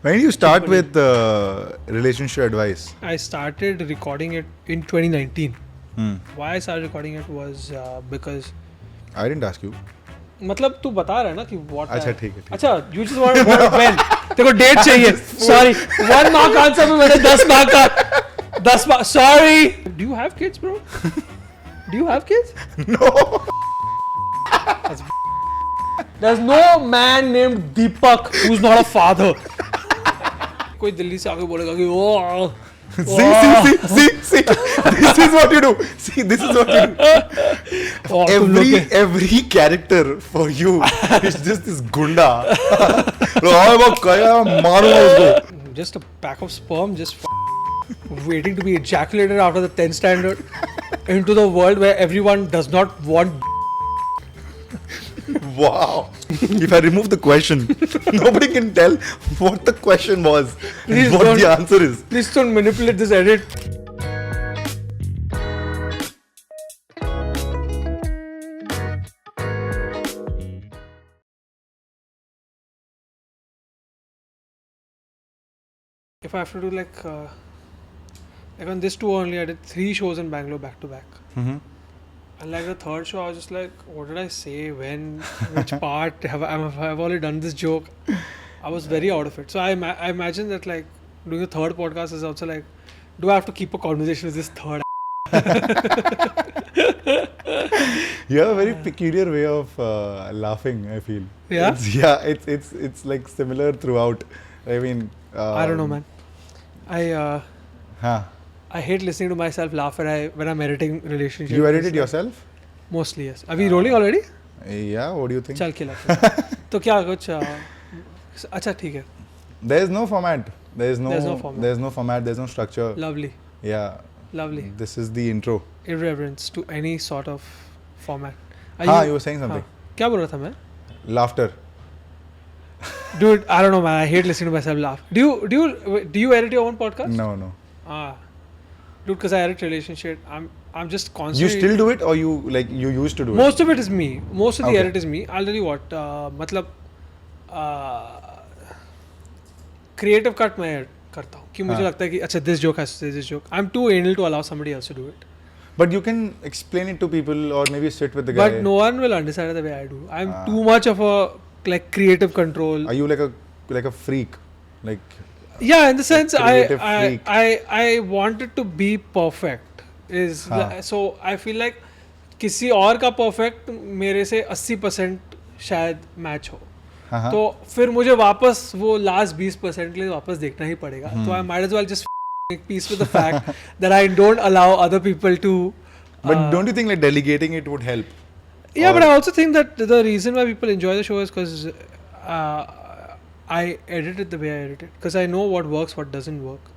When did you start with relationship advice? I started recording it in 2019. Why I started recording it was because I didn't ask you. मतलब तू बता रहा है ना कि what अच्छा ठीक है. अच्छा you just want when तेरे को डेट चाहिए sorry 1 mark आंसर में मैंने 10 mark का 10 mark sorry do you have kids bro do you have kids No. there's no man named Deepak who's not a father कोई दिल्ली से आके बोलेगा कि ओ See. This is what you do. See, this is what you do. Every character for you is just this gunda. Just a pack of sperm, just waiting to be ejaculated after the 10th standard into the world where everyone does not want. Wow. If I remove the question, nobody can tell what the question was and what the answer is. Please don't manipulate this edit. If I have to do like on this tour only, I did 3 shows in Bangalore back to back. Mm-hmm. And like the third show, I was just like, what did I say? When? Which part? Have I already done this joke? I was very out of it. So I imagine that like doing a third podcast is also like, do I have to keep a conversation with this third? You have a very peculiar way of laughing, I feel. Yeah? It's like similar throughout. I mean... I don't know, man. I hate listening to myself laugh when I'm editing Relationshit. You edited yourself? Mostly, yes. Are we rolling already? Yeah, what do you think? चल खिला तो क्या कुछ अच्छा ठीक है. There is no format. There's no format. There's no structure. Lovely. Yeah. Lovely. This is the intro. Irreverence to any sort of format. You were saying something. क्या बोल रहा था मैं? Laughter. Dude, I don't know, man. I hate listening to myself laugh. Do you edit your own podcast? No. Dude, because I edit Relationshit, I'm just constantly. You still do it, or you used to do it? Most of it is me. Most of the edit is me. I'll tell you what. मतलब creative cut मैं करता हूँ कि मुझे लगता है कि अच्छा this joke has to say this joke. I'm too anal to allow somebody else to do it. But you can explain it to people, or maybe sit with the guy. But no one will understand it the way I do. I'm too much of a like creative control. Are you like a freak? Like yeah, in the sense I want it to be perfect. So I feel like किसी और का perfect मेरे से 80% शायद match हो. तो फिर मुझे वापस वो last 20% के लिए वापस देखना ही पड़ेगा. तो I might as well just make peace with the fact that I don't allow other people to. But don't you think like delegating it would help? Yeah, but I also think that the reason why people enjoy the show is because I edit it the way I edit it. Because I know what works, what doesn't work.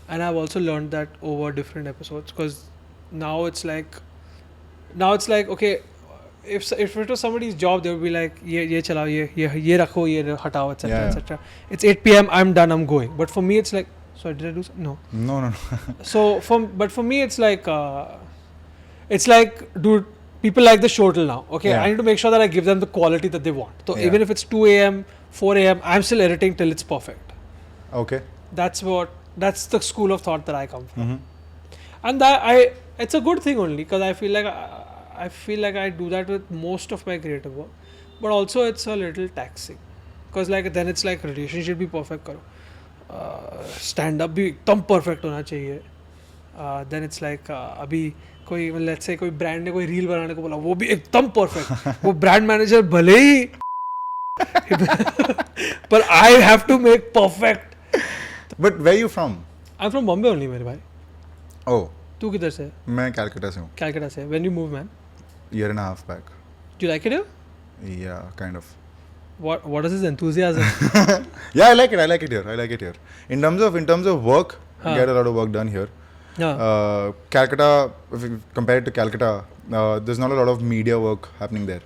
And I've also learned that over different episodes. Because now it's like, okay, if it was somebody's job, they would be like, ye chalao, ye rakho, ye hatao, etc. etc. It's 8 p.m, I'm done, I'm going. But for me, it's like, sorry, did I do something? No. No. So, for me, it's like, dude, people like the show till now. Okay, I need to make sure that I give them the quality that they want. So even if it's 2 a.m, 4 a.m, I'm still editing till it's perfect. Okay. That's the school of thought that I come from. And it's a good thing only because I feel like I do that with most of my creative work. But also it's a little taxing. Because then it's like relationship be perfect karo. Stand up be एकदम perfect होना चाहिए. Then it's like अभी कोई let's say कोई brand ने कोई reel बनाने को बोला वो भी एकदम perfect. वो brand manager भले ही but I have to make perfect. But where are you from? I'm from Bombay only मेरे भाई. Oh. तू किधर से? मैं Calcutta से हूँ. Calcutta से. When you move, man? Year and a half back. Do you like it here? Yeah, kind of. What is this enthusiasm? Yeah, I like it here. In terms of work, I get a lot of work done here. Calcutta, if you compare it to Calcutta, there's not a lot of media work happening there.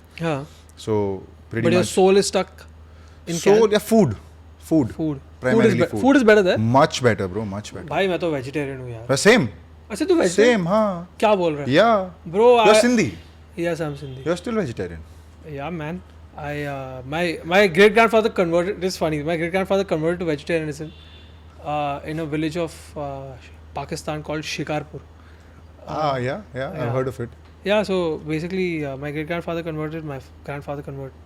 So pretty much. But your soul is stuck in Cal? Yeah, food. Primarily food. Food is better there? Much better, bro. Much better. भाई मैं तो vegetarian हूँ यार. Same. अच्छा तू vegetarian? Same, हाँ. क्या बोल रहा है? Yeah. Bro, you're Sindhi. Yes, I'm Sindhi. You're still vegetarian. Yeah, man. My great grandfather converted. This is funny. My great grandfather converted to vegetarianism in a village of Pakistan called Shikarpur. Yeah, I've heard of it. Yeah, so basically, my great grandfather converted. My grandfather converted.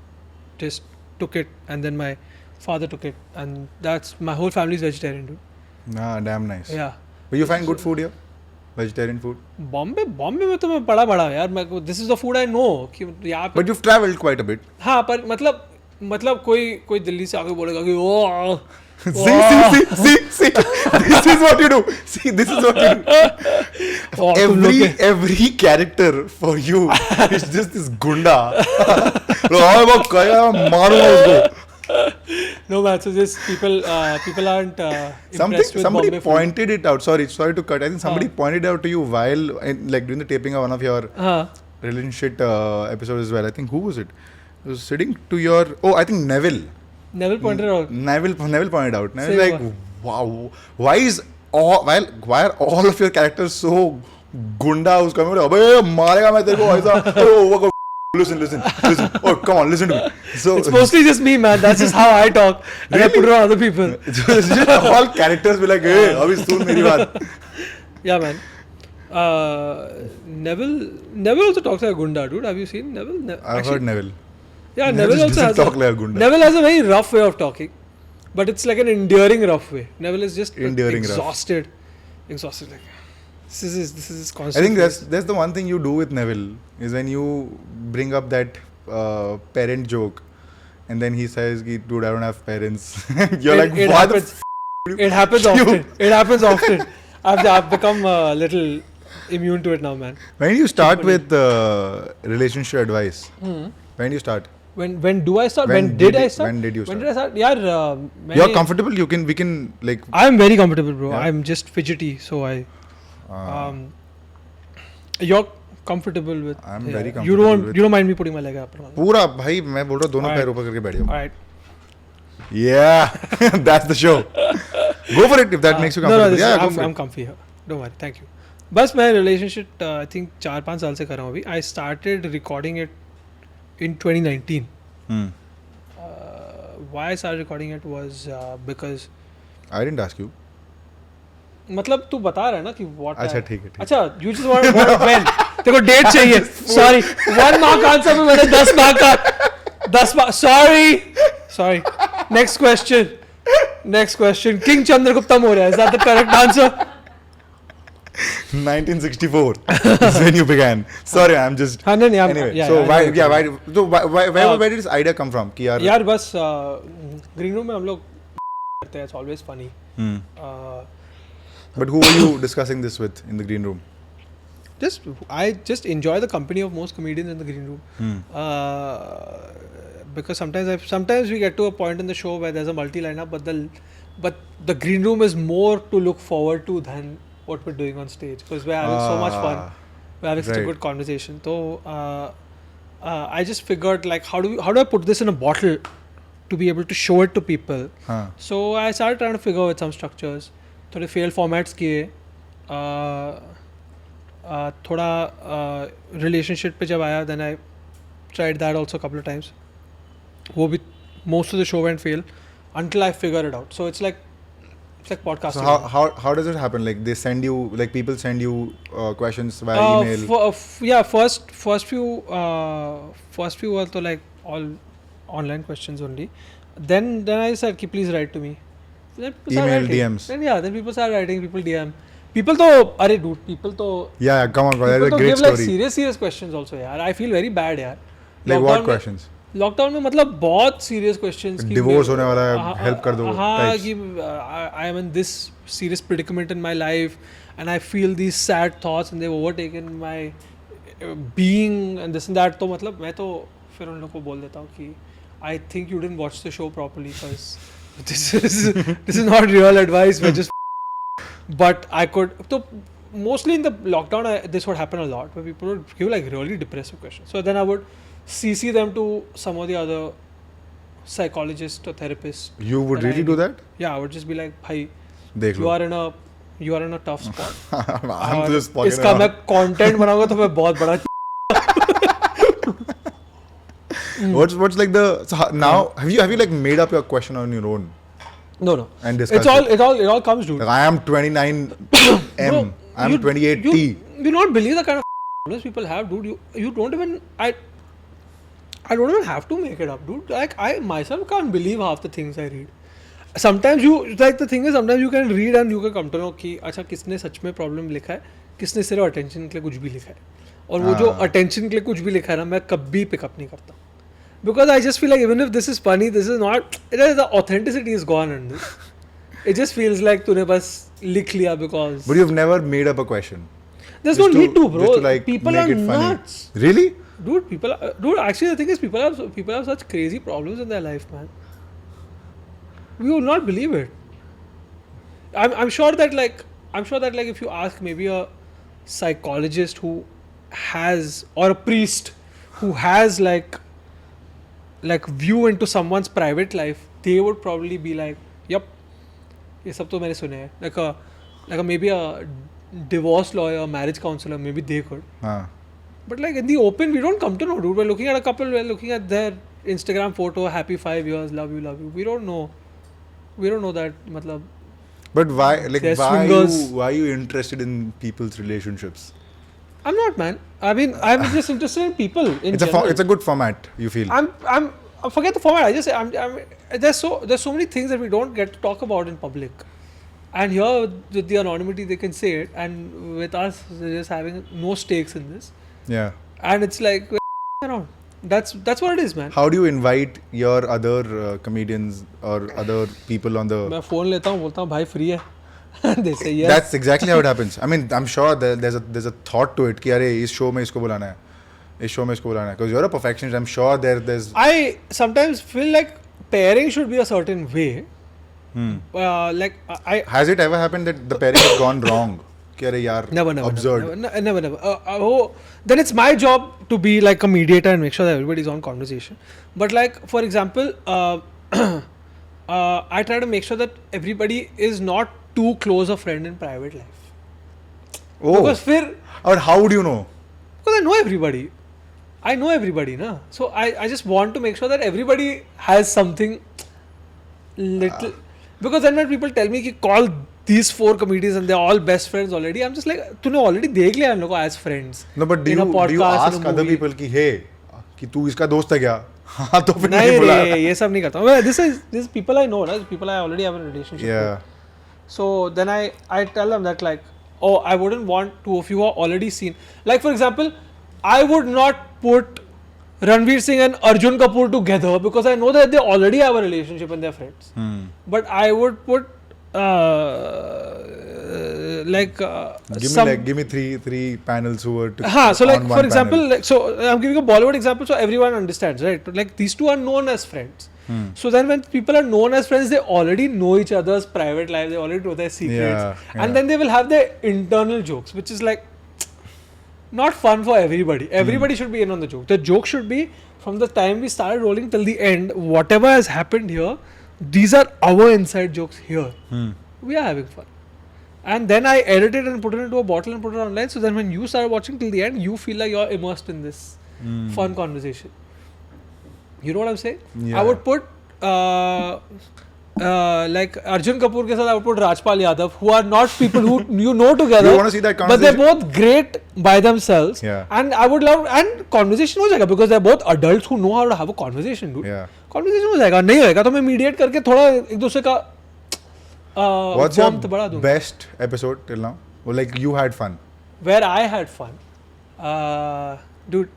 Just took it, and then my father took it, and that's my whole family is vegetarian, dude. Damn nice. Yeah. But you find good food here? Vegetarian food? Bombay में तो मैं बड़ा यार मैं this is the food I know कि यहाँ पे But you've travelled quite a bit. हाँ पर मतलब कोई दिल्ली से आके बोलेगा कि ओ See, this is what you do. See, this is what you do. Every character for you is just this gunda. No man, so just people aren't impressed with somebody Bombay pointed it out. Sorry to cut. I think somebody pointed out to you while like during the taping of one of your Relationshit episodes as well. I think who was it? It was sitting to your I think Neville. Neville pointed out. Neville pointed out. Neville like, wow, why are all of your characters so gunda? Who's coming? Abey, marega main tere ko aisa. Oh, listen. Oh, come on, listen to me. So it's mostly just me, man. That's just how I talk, and really? I put it on other people. It's just all characters be like, hey, abhi soon meri baat. Yeah, man. Neville also talks like a gunda, dude. Have you seen Neville? I've heard Neville. Yeah, Neville also has talk like a gunda. Neville has a very rough way of talking, but it's like an endearing rough way. Neville is just exhausted like this is constant. I think that's the one thing you do with Neville is when you bring up that parent joke, and then he says, "Dude, I don't have parents." You're like, "Why the f***?" It happens often. It happens often. I've become a little immune to it now, man. When do you start with relationship advice? When do you start? When do I start? When did I start? When did you start? When did I start? Yeah, you're comfortable. We can like. I'm very comfortable, bro. Yeah. I'm just fidgety, so you're comfortable with. I'm very comfortable. You don't mind me putting my leg up. पूरा भाई मैं बोल रहा हूँ दोनों पैर ऊपर करके बैठ जाओ. Alright. Yeah, that's the show. Go for it if that makes you comfortable. No, I'm comfy here. Don't worry. Thank you. बस मैं relationship I think 4-5 साल से कर रहा हूँ अभी. I started recording it in 2019. Why I started recording it was because I didn't ask you. मतलब तू बता रहा है ना कि what अच्छा ठीक है. अच्छा you just want when तेरे को डेट चाहिए. Sorry 1 mark answer में मैंने 10 mark का 10 mark. Sorry. Next question. King Chandragupta Maurya, is that the correct answer? 1964 is when you began. Sorry, I'm just. Anyway, so where did this idea come from? कि यार बस green room में हम लोग करते हैं. It's always funny. But who were you discussing this with in the green room? I just enjoy the company of most comedians in the green room. Because sometimes we get to a point in the show where there's a multi-lineup, but the green room is more to look forward to than what we're doing on stage because we're having so much fun. We're having such a good conversation. So I just figured like how do I put this in a bottle to be able to show it to people? So I started trying to figure out some structures. थोड़े fail formats किए. थोड़ा relationship पे जब आया, then I tried that also a couple of times. वो भी most of the show went fail until I figured it out. So it's like podcasting. So how does it happen? Like they send you, like people send you questions via email. First few were to like all online questions only. Then I said, please write to me. Then Email, DMs. Then people started writing. People DM. People to. Yeah, come on, that's a great give story. Like serious questions also, yaar. I feel very bad, yaar. Like what questions? Lockdown में मतलब बहुत serious questions divorce होने वाला है help कर दो हाँ कि I am in this serious predicament in my life and I feel these sad thoughts and they overtaken my being and this and that. तो मतलब मैं तो फिर उन लोगों को बोल देता हूँ कि I think you didn't watch the show properly because this is not real advice but I could. तो mostly in the lockdown this would happen a lot where people would give like really depressive questions. So then I would CC them to some of the other psychologists or therapists. You would really do that? Yeah, I would just be like, "Bhai, you are in a tough spot." I'm just fucking इसका मैं content बनाऊंगा तो मैं बहुत बड़ा What's like the now have you like made up your question on your own No. and discussed It all comes, dude. Like, I am 29 Bro, I'm 28 T. You not believe the kind of problems people have, dude. You don't even I don't even have to make it up, dude. Like I myself can't believe half the things I read. Sometimes you like the thing is sometimes you can read and you can come to know कि अच्छा किसने सच में problem लिखा है, किसने सिर्फ attention के लिए कुछ भी लिखा है. और वो जो अटेंशन के लिए कुछ भी लिखा है ना मैं कभी पिकअप नहीं करता. Because I just feel like even if this is funny, this is not. The authenticity is gone in this. It just feels like तूने बस लिख लिया because. But you've never made up a question. There's no need to, bro. Just to, like, people make are it funny. nuts. Really? Dude. Actually, the thing is, people have such crazy problems in their life, man. We will not believe it. I'm sure that like if you ask maybe a psychologist who has or a priest who has like view into someone's private life, they would probably be like, "Yup, ये सब तो मैंने सुने हैं." Like a maybe a divorce lawyer, marriage counselor, maybe they could. But like in the open, we don't come to know, dude. We're looking at a couple, we're looking at their Instagram photo, happy 5 years, love you. We don't know that, matlab. But why are you interested in people's relationships? I'm not, man. I mean, I'm just interested in people in general. It's a good format, you feel? I'm forget the format. I just say there's so many things that we don't get to talk about in public. And here with the anonymity they can say it, and with us they're just having no stakes in this. Yeah. And it's like around. That's what it is, man. How do you invite your other comedians or other people on the? मैं phone लेता हूँ बोलता हूँ भाई free है. They say yes. That's exactly how it happens. I mean, I'm sure there's a thought to it कि अरे इस show में इसको बुलाना है, इस show में इसको बुलाना है. Because you're a perfectionist, I'm sure there's. I sometimes feel like pairing should be a certain way. Has it ever happened that the pairing has gone wrong? कि अरे यार Never. absurd. Never. Then it's my job to be like a mediator and make sure that everybody's on conversation. But like for example, I try to make sure that everybody is not too close a friend in private life. Oh. Because Or how would you know? Because I know everybody, na. So I just want to make sure that everybody has something little. Because then when people tell me कि call these 4 comedians and they're all best friends already, I'm just like, तूने already देख लिया इन लोगों को as friends. No, but do you ask other people कि hey, कि तू इसका दोस्त है क्या? हाँ तो फिर नहीं रे, ये सब नहीं करता हूँ. This is people I know, right? People I already have a relationship with. So then I tell them that like, oh, I wouldn't want 2 of you who are already seen. Like for example, I would not put Ranveer Singh and Arjun Kapoor together because I know that they already have a relationship and they're friends. But I would put give me three panels who were so like for example, like, so I'm giving a Bollywood example so everyone understands, right? Like these two are known as friends. So then when people are known as friends, they already know each other's private life, they already know their secrets, and then they will have their internal jokes, which is like not fun for everybody. Everybody should be in on the joke. The joke should be from the time we started rolling till the end, whatever has happened here, these are our inside jokes here. We are having fun. And then I edit it and put it into a bottle and put it online. So then when you start watching till the end, you feel like you're immersed in this fun conversation. You know what I'm saying? Yeah. I would put like Arjun Kapoor ke saath I would put Rajpal Yadav, who are not people who you know together. You want to see that but they're both great by themselves. Yeah. And I would love and conversation हो जाएगा because they're both adults who know how to have a conversation, dude. Yeah. Conversation हो जाएगा. नहीं होएगा तो मैं mediate करके थोड़ा एक दूसरे का What's your best episode till now? Well, like you had fun. Where I had fun, dude.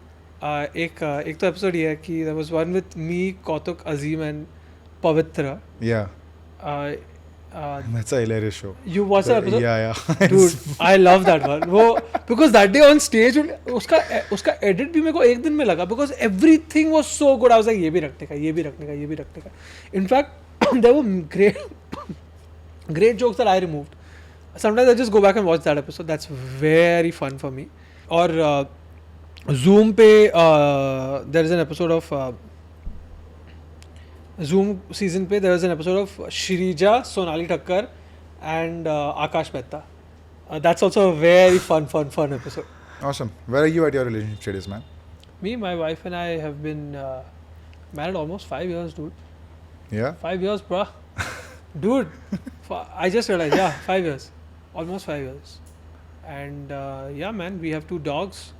एक तो episode ये है कि there was one with me, Kautuk, Azim and Pavitra. Yeah. That's a hilarious show. You watched that episode? Yeah. Dude, I love that one. वो because that day on stage उसका edit भी मेरे को एक दिन में लगा because everything was so good. I was like ये भी रखने का. In fact, there were great jokes that I removed. Sometimes I just go back and watch that episode. That's very fun for me. Or Zoom पे there is an episode of Zoom season पे there is an episode of Shrija, Sonali Thakkar and Akash Mehta. That's also a very fun episode. Awesome. Where are you at your relationship status, man? Me, my wife and I have been Married almost 5 years, dude. Yeah. 5 years, bruh. Dude, I just realized, yeah, 5 years. Almost 5 years. And yeah, man, we have 2 dogs.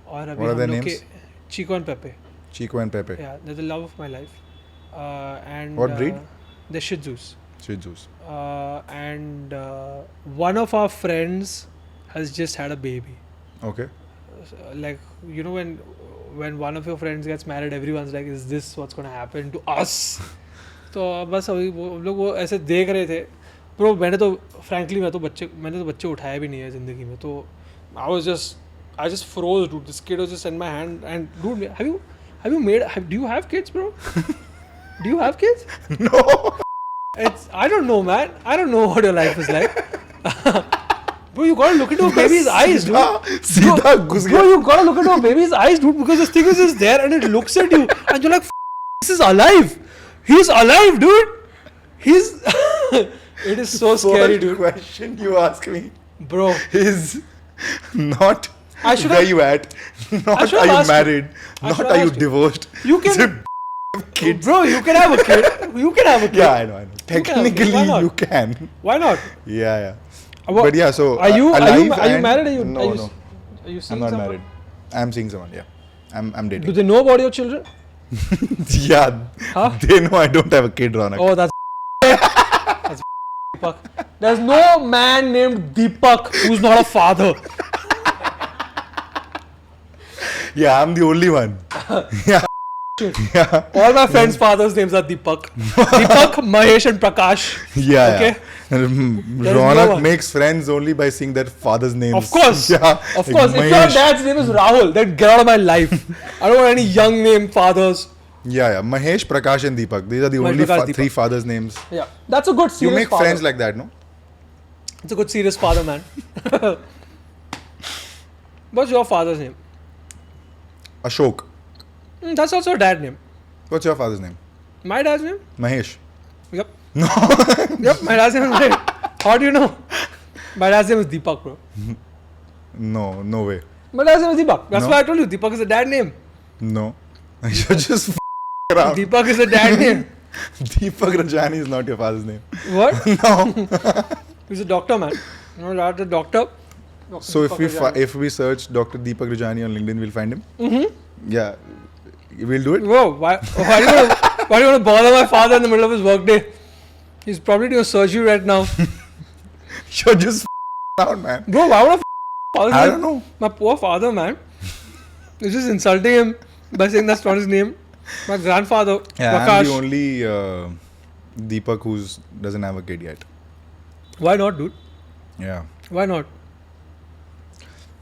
What are their names? Chico and Pepe. Chico and Pepe. Yeah, they're the love of my life. And What breed? They're Shih Tzus. Shih Tzus. And one of our friends has just had a baby. Okay. Like, you know, when one of your friends gets married, everyone's like, is this what's going to happen to us? तो बस अभी वो लोग वो ऐसे देख रहे थे. Bro, मैंने तो बच्चे उठाए भी नहीं है ज़िंदगी में. तो I just froze, dude. This kid was just in my hand. And dude, do you have kids, bro? Do you have kids? No. I don't know, man. I don't know what your life is like. Bro, you gotta look into a baby's eyes, dude. Bro, you gotta look into a baby's eyes, dude, because this thing is just there and it looks at you and you're like, this is alive. He's alive, dude. It is so scary, dude. The question you ask me, bro, is not where have, you at, not are you married, not are you divorced. You can, kids. Bro, you can have a kid. You can have a kid. Yeah, I know. Technically, you can. Why not? Yeah. But yeah, so are you married? No. Are you seeing I'm not someone? married. I'm seeing someone. Yeah, I'm dating. Do they know about your children? Yeah, huh? They know I don't have a kid, Raunaq. Oh, that's Deepak. There's no man named Deepak who's not a father. Yeah, I'm the only one. Yeah. Yeah. All my friends' fathers' names are Deepak. Deepak, Mahesh, and Prakash. Yeah. Okay. Raunaq makes friends only by seeing their father's names. Of course. Yeah. Of course. If your dad's name is Rahul, then get out of my life. I don't want any young name fathers. Yeah. Mahesh, Prakash, and Deepak. These are the only 3 fathers' names. Yeah. That's a good serious You make father. friends like that, no? It's a good serious father, man. What's your father's name? Ashok. That's also a dad name. What's your father's name? My dad's name? Mahesh. Yep. No. Yep, my dad's name is Mahesh. How do you know? My dad's name is Deepak, bro. No way. My dad's name is Deepak. That's why I told you, Deepak is a dad name. No. You're just around. Deepak is a dad name. Deepak Rajani is not your father's name. What? No. He's a doctor, man. You know, that's a doctor. So if we search Dr. Deepak Rajani on LinkedIn, we'll find him? Mm-hmm. Yeah. We'll do it? Whoa, why do you want to bother my father in the middle of his workday? He's probably doing surgery right now. You're just around, man. Bro, why would I don't know. My poor father, man. You're just insulting him by saying that's not his name. My grandfather, Yeah, Prakash. I'm the only Deepak who doesn't have a kid yet. Why not, dude? Yeah. Why not?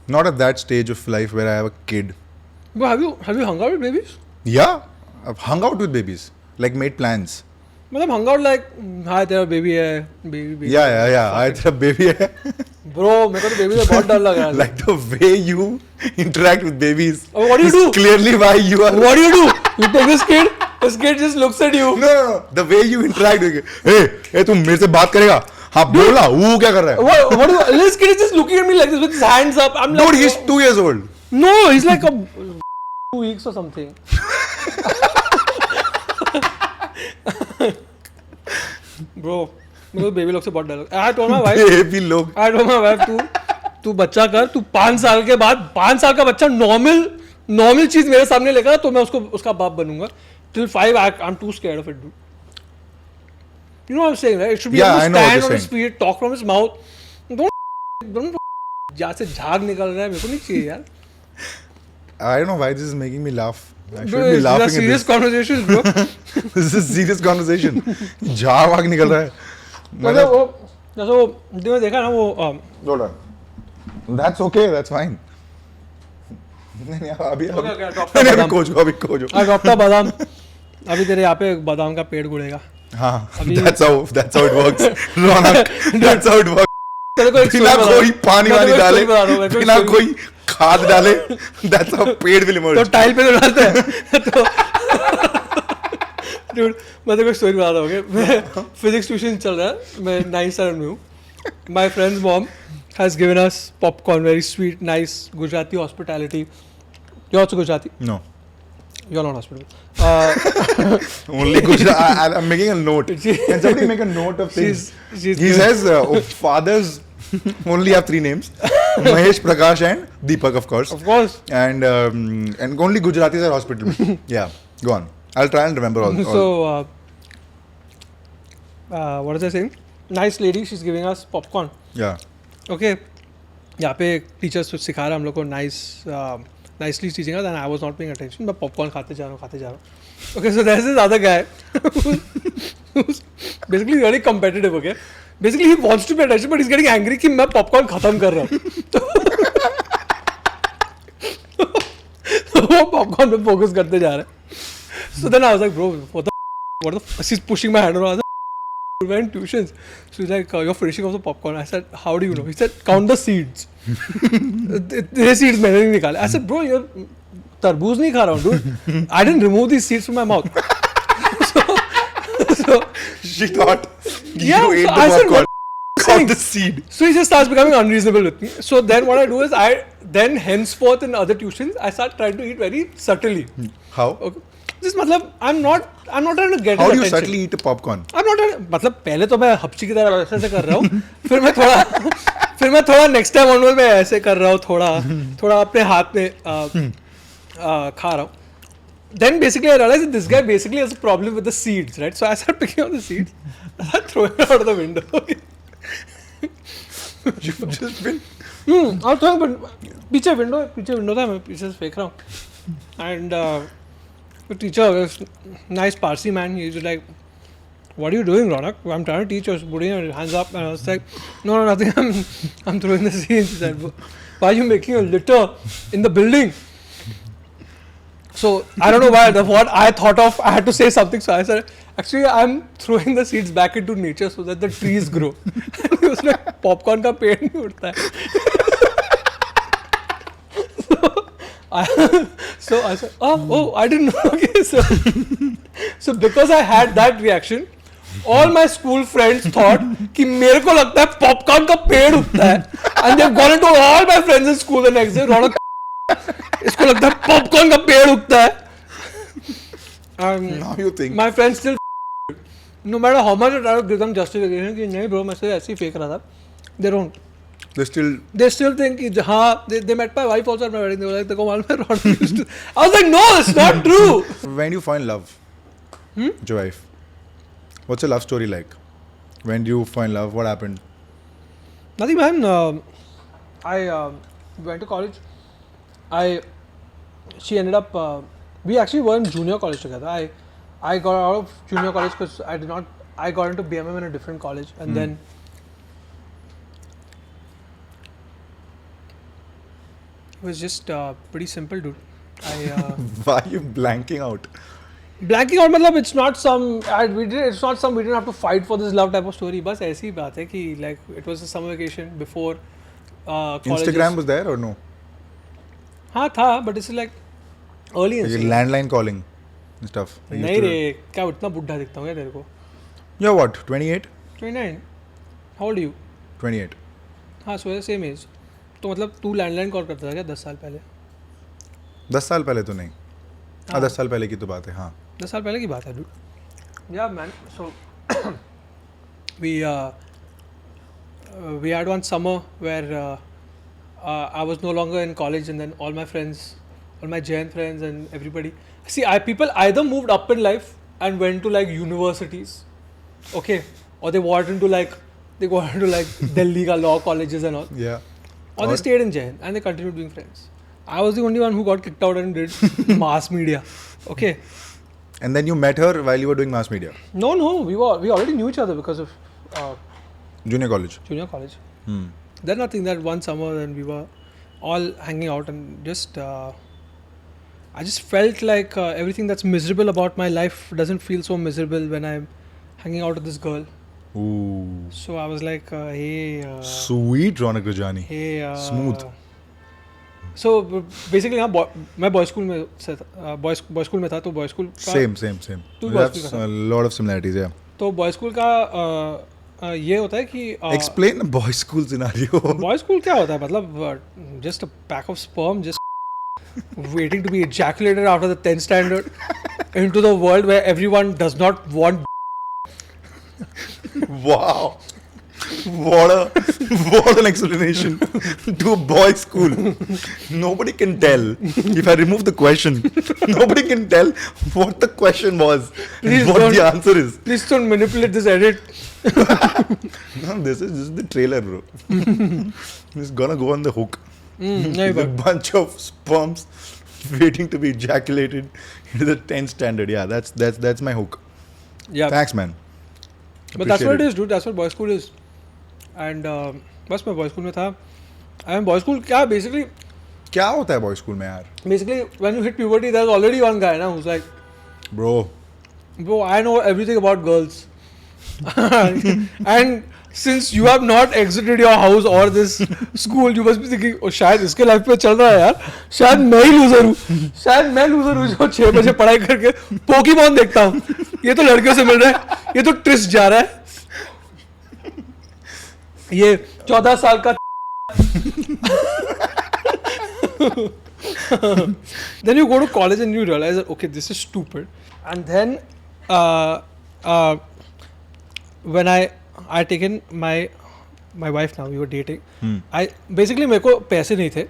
Not at that stage of life where I have a kid. Bro, have you hung out with babies? Yeah. I've hung out with babies. Like made plans. मतलब hung out like, hi, तेरा baby है, baby. Yeah. I तेरा baby है. Bro, मेरे को तो baby से बहुत डर लग रहा है. Like the way you interact with babies. Oh, what do you do? Clearly why you are. What do? You take this kid. This kid just looks at you. No. The way you interact with it. Hey, तुम मेरे से बात करेगा? हाँ बोला. वो क्या कर रहा है? What do you? This kid is just looking at me like this with his hands up. I'm like, dude, he's 2 years old. No, he's like 2 weeks or something. Bro, मेरे को बेबी लोग से बहुत डर लगता है. I told my wife. Baby लोग. I told my wife तू बच्चा कर. तू 5 साल के बाद 5 साल का बच्चा नॉर्मल चीज मेरे सामने लेकर तो मैं उसका बाप बनूंगा. Till 5 I'm too scared of it, dude. You know what I'm saying, right? It should be able to stand on his feet, talk from his mouth. Don't जहाँ से झाग निकल रहा है मेरे को नहीं चाहिए यार. I don't know why this is making me laugh. I should Bro, be laughing at serious this. conversations, bro. This is a serious conversation. झाग वाग निकल रहा है. मतलब वो जैसे वो जो देखा ना वो Hold on. That's okay. That's fine. नहीं अभी खोजो. डॉक्टर बादाम अभी तेरे यहाँ पे बादाम का पेड़ गुड़ेगा. हाँ. That's how it works. Raunaq. That's how it works. बिना कोई पानी वानी डाले, बिना कोई खाद डाले, that's how पेड़ will emerge. तो टाइल पे तो डालते हैं. तो dude, मैं तो कोई स्टोरी बता रहा हूँ. मैं फिजिक्स ट्यूशन चल रहा है. मैं 9th standard में हूँ. My friend's mom has given us popcorn, very sweet, nice Gujarati hospitality. You're also Gujarati? No. You're not hospital. Only Gujarat. I'm making a note. Can somebody make a note of things? He says fathers only have 3 names: Mahesh, Prakash, and Deepak, of course. Of course. And only Gujaratis are hospital. Yeah, go on. I'll try and remember all. So, what was I saying? Nice lady, she's giving us popcorn. Yeah. Okay. यहाँ पे teachers सिखा रहा है हम लोग को nicely teaching us, and I was not paying attention. मैं popcorn खाते जा रहा हूँ. Okay, so there's this other guy who's basically really competitive. Okay, basically he wants to pay attention, but he's getting angry कि मैं popcorn खत्म कर रहा हूँ. तो वो popcorn पे focus करते जा रहा है. So then I was like, bro, what the she's pushing my hand around. We went tuitions. So he's like, you're finishing off the popcorn. I said, how do you know? He said, count the seeds. The seeds मैंने नहीं निकाले. I said, bro, you're तरबूज नहीं खा रहा हूँ, dude. I didn't remove these seeds from my mouth. so She thought yeah, you ate so the I said, popcorn. Count the seed. So he just starts becoming unreasonable with me. So then what I do is then henceforth in other tuitions I start trying to eat very subtly. How? Okay. Just मतलब I'm not trying to get How his do you attention. subtly eat a popcorn? I'm not मतलब पहले तो मैं हपची की तरह ऐसे कर रहा हूँ. फिर मैं थोड़ा नेक्स्ट टाइम ऑनवर्ड में ऐसे कर रहा हूँ, थोड़ा अपने हाथ में खा रहा हूँ. Then basically I realized that this guy basically has a problem with the seeds, right? So I started picking out the seeds, I started throwing it out of the window. You've just been. I was throwing, but पीछे window था, मैं पीछे से फेंक रहा हूँ. And the teacher was nice Parsi man. He was like, "What are you doing, Raunaq? I'm trying to teach you." Putting your hands up, and I was like, "No, nothing. I'm throwing the seeds." He said, "Why are you making a litter in the building?" So I don't know why. What I thought of, I had to say something. So I said, "Actually, I'm throwing the seeds back into nature so that the trees grow." And he was like, "Popcorn का पेड़ नहीं उड़ता है." So I said, oh, I didn't know. Okay, so because I had that reaction, all my school friends thought कि मेरे को लगता है popcorn का पेड़ उगता है, and they've gone into all my friends in school the next day. रौनक इसको लगता है popcorn का पेड़ उगता है. Now you think. My friends still, no matter how much I try to give them justification कि नहीं bro, मैं सिर्फ ऐसे ही फेंक रहा था, they don't. They still think कि हाँ, they met my wife also at my wedding. They were like, देखो मालूम है Raunaq used to. I was like, no, it's not true. When you find love, with your wife, what's your love story like? When do you find love? What happened? Nothing, man. I went to college. She ended up. We actually were in junior college together. I got out of junior college because I got into BMM in a different college, and then. It was just pretty simple, dude. Why are you blanking out? Blanking out, मतलब it's not some we didn't have to fight for this love type of story. बस ऐसी ही बात है कि like it was a summer vacation before colleges. Instagram was there or no? हाँ था, but it's like early Like Instagram. landline calling and stuff. Like नहीं रे, क्या उतना बुढ़ा दिखता हूँ क्या तेरे को? You're what? 28? 29. How old are you? 28. हाँ, so same age. तो मतलब तू लैंडलाइन कॉल करता था क्या 10 साल पहले? 10 साल पहले तो नहीं. हाँ 10 साल पहले की तो बात है. हाँ 10 साल पहले की बात है dude. Yeah man, so we had one summer where I was no longer in college, and then all my friends, all my Jain friends and everybody. See, people either moved up in life and went to like universities, okay, or they got into like Delhi ka law colleges and all. Yeah. Or they stayed in Jain and they continued being friends. I was the only one who got kicked out and did mass media. Okay. And then you met her while you were doing mass media. No, we already knew each other because of Junior college. Then nothing, that one summer then we were all hanging out and just I just felt like everything that's miserable about my life doesn't feel so miserable when I'm hanging out with this girl. Ooh. So I was like, hey. Sweet Raunaq Rajani. Hey. Smooth. So basically, मैं boys school में boys school में था, तो boys school का Same. तू We boys have school का a lot of similarities, yeah. तो boys school का ये होता है कि Explain the boys school scenario. boys school क्या होता है, मतलब just a pack of sperm, just waiting to be ejaculated after the 10th standard into the world where everyone does not want. Wow. What an explanation to a boys' school. Nobody can tell. If I remove the question, nobody can tell what the question was and what the answer is. Please don't manipulate this edit. No, this is the trailer, bro. It's gonna go on the hook. There's a bunch of sperms waiting to be ejaculated into the 10th standard. Yeah, that's my hook. Yeah. Thanks, man. But that's what it is, dude. That's what boys' school is. And बस मैं boys' school में था. And boys' school क्या basically? क्या होता है boys' school में यार? Basically, when you hit puberty, there's already one guy, na, who's like, bro, I know everything about girls. And since you have not exited your house or this school, you must be thinking, oh, शायद इसके life पे चल रहा है यार. शायद मैं ही loser हूँ. शायद मैं लूजर हूँ जो 6 बजे पढ़ाई करके पोकेमॉन देखता हूँ. ये तो लड़कियों से मिल रहा है. ये तो ट्रिस्ट जा रहा है. ये 14 साल का. Then you go to college and you realize that okay, this is stupid. And then when I taken my wife, now we were dating. I basically मेरे को पैसे नहीं थे,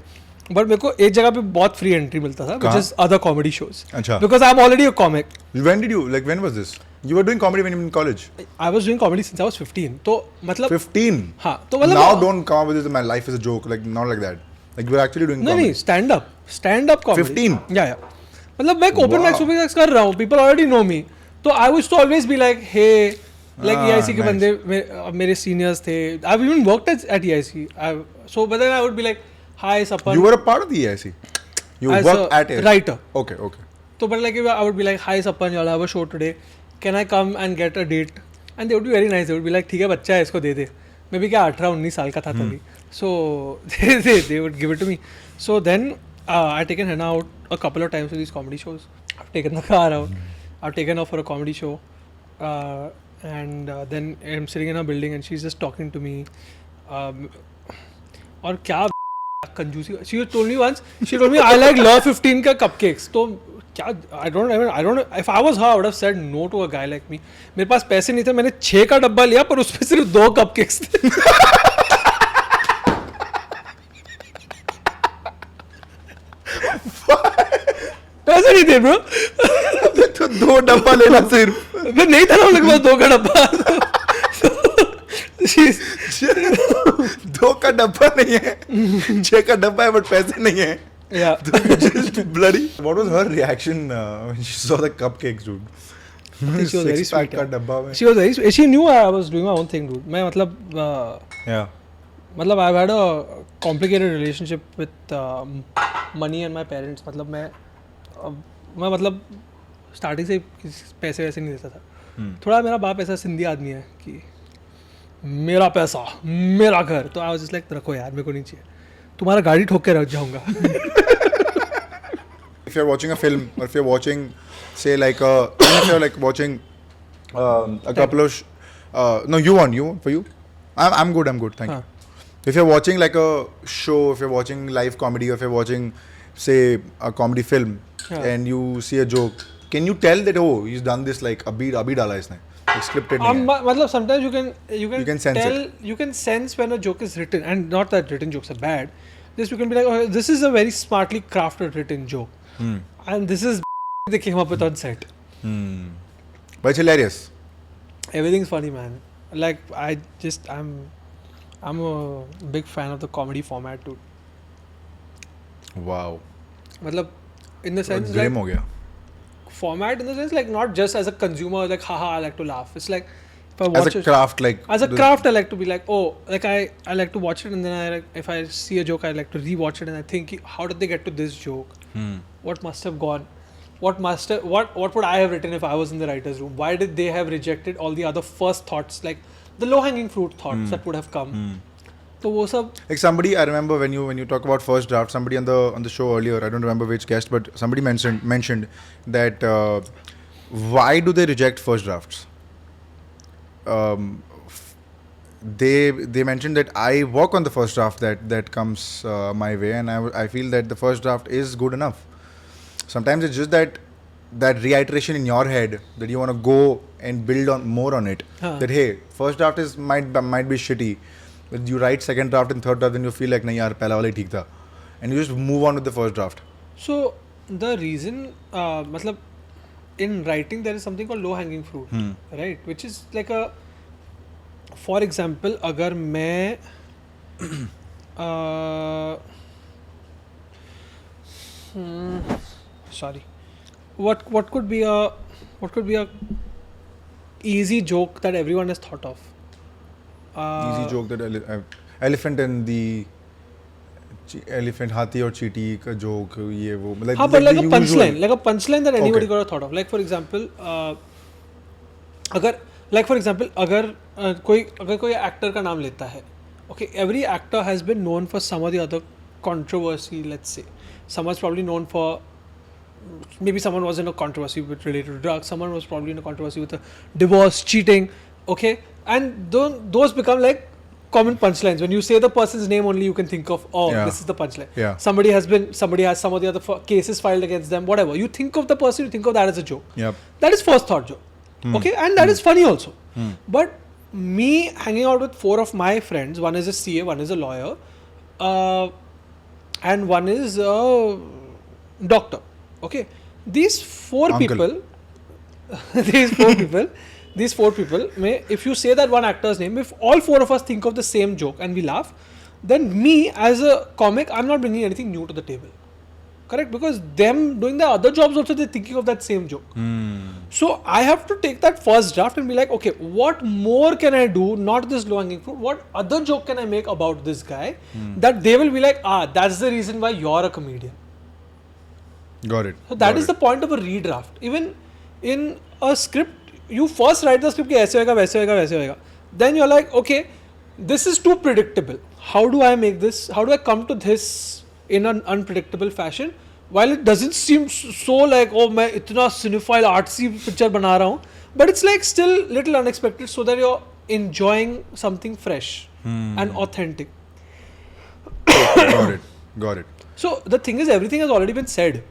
but मेरे को एक जगह पे बहुत free entry मिलता था, which is other comedy shows. अच्छा. Because I'm already a comic. When was this? You were doing comedy when you were in college? I was doing comedy since I was 15. तो मतलब 15? हाँ, तो मतलब now don't come up with this, my life is a joke, like not like that. Like you're actually doing comedy. नहीं, stand up comedy. 15? Yeah. मतलब मैं open mics कर रहा हूँ. People already know me. तो I used to always be like, hey, like EIC के बंदे मेरे seniors थे. I've even worked at EIC. But then I would be like, hi Sapan. You were a part of the EIC? You worked at it? Writer. Okay. So but like I would be like, hi Sapan, y'all have a show today. Can I come and get a date? And they would be very nice. They would be like, ठीक है बच्चा है इसको दे दे. मैं भी क्या 18-19 साल का था तभी. So they would give it to me. So then I've taken Hannah out a couple of times for these comedy shows. I've taken the car out. I've taken her for a comedy show. And then I'm sitting in a building and she's just talking to me. और क्या कंजूसी. She told me once. She told me I like Law 15 का cupcakes. तो क्या I don't know. If I was her, I would have said no to a guy like me. मेरे पास पैसे नहीं थे. मैंने 6 का डब्बा लिया पर उसमें सिर्फ 2 cupcakes थे. पैसे नहीं थे ब्रो. तो 2 डब्बा लेना सिर्फ. मैं नहीं था ना उनके पास 2 का डब्बा. 2 का डब्बा नहीं है. 6 का डब्बा है बट पैसे नहीं है. Yeah. Just bloody. What was her reaction when she saw the cupcakes, dude? She was very sweet. का डब्बा में. She was very sweet. She knew I was doing my own thing, dude. मैं मतलब Yeah. मतलब I've had a complicated relationship with money and my parents. मतलब मैं मतलब starting से पैसे वैसे नहीं देता था. थोड़ा मेरा बाप ऐसा सिंधी आदमी है कि मेरा पैसा मेरा घर. तो आई वाज जस्ट लाइक रखो यार, मेरे को नहीं चाहिए. तुम्हारा गाड़ी ठोक के रख जाऊंगा. If you're watching a film or if you're watching, say like if you're like watching a couple of no, you want for you. I'm good. Thank you. If you're watching like a show, if you're watching live comedy, or if you're watching say a comedy film and you see a joke, can you tell that oh he's done this like abhi dala isne, like scripted nahi hai? मतलब sometimes you can sense tell it. You can sense when a joke is written, and not that written jokes are bad. Just you can be like, oh, this is a very smartly crafted written joke, and this is they came up with on set. But it's hilarious. Everything's funny, man. Like I'm a big fan of the comedy format too. Wow. मतलब in the sense grim like हो गया. Format in the sense like not just as a consumer like haha I like to laugh. It's like if I watch As a craft, like as a craft, I like to be like, oh, like I like to watch it, and then if I see a joke, I like to rewatch it, and I think, how did they get to this joke? What must have gone? What would I have written if I was in the writer's room? Why did they have rejected all the other first thoughts, like the low-hanging fruit thoughts that would have come? So वो सब like somebody, I remember when you talk about first draft, somebody on the show earlier, I don't remember which guest, but somebody mentioned that why do they reject first drafts? they mentioned that I work on the first draft that comes my way, and I feel that the first draft is good enough. Sometimes it's just that reiteration in your head that you want to go and build on more on it. That hey, first draft is might be shitty, but you write second draft and third draft, then you feel like nahi yaar pehla wala hi theek tha, and you just move on with the first draft. So the reason, matlab, in writing there is something called low hanging fruit, right? Which is like a, for example, अगर मैं sorry, what could be a easy joke that everyone has thought of? Easy joke that elephant and the elephant, हाथी और चींटी का joke, ये वो मतलब हाँ, but like a punchline that anybody could have thought of. Like for example, अगर कोई actor का नाम लेता है, okay, every actor has been known for some or the other controversy. Let's say someone's probably known for, maybe someone was in a controversy related to drugs, someone was probably in a controversy with a divorce, cheating, okay, and those become like common punchlines. When you say the person's name only, you can think of, this is the punchline. Yeah. Somebody has some of the other cases filed against them, whatever. You think of the person, you think of that as a joke. Yep. That is first thought joke. Okay, and that is funny also. But me hanging out with 4 of my friends, one is a CA, one is a lawyer, and one is a doctor. Okay, these 4 Uncle. people, these four people, if you say that one actor's name, if all 4 of us think of the same joke and we laugh, then me as a comic, I'm not bringing anything new to the table. Correct? Because them doing their other jobs also, they're thinking of that same joke. So I have to take that first draft and be like, okay, what more can I do? Not this low hanging fruit. What other joke can I make about this guy that they will be like, that's the reason why you're a comedian. Got it. So that is the point of a redraft. Even in a script, you first write the script, ऐसे होएगा, वैसे होएगा, वैसे होएगा. Then you're like, okay, this is too predictable. How do I make this? How do I come to this in an unpredictable fashion? While it doesn't seem so like, oh, मैं इतना cinephile artsy picture बना रहा हूँ, but it's like still little unexpected, so that you're enjoying something fresh and authentic. Got it. So the thing is, everything has already been said.